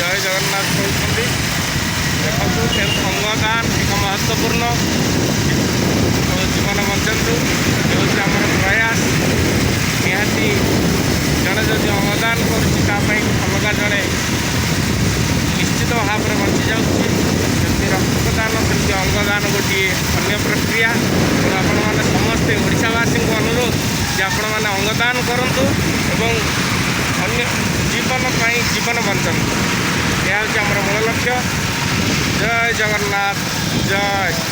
जय जगन्नाथ कहते देखो अंगदान एक महत्वपूर्ण जीवन बंचु ये आम प्रयास निहाती जड़े जदि अंगदान करगा जड़े निश्चित भाव में बंची जाती रक्तदान सेमती अंगदान गोटे अन्य प्रक्रिया आपण मैंने समस्ते ओडावासी को अनुरोध जे आपण मैंने अंगदान करूँ एवं अन्य जीवन बंचन यह हूँ आम मूल लक्ष्य। जय जगन्नाथ जय।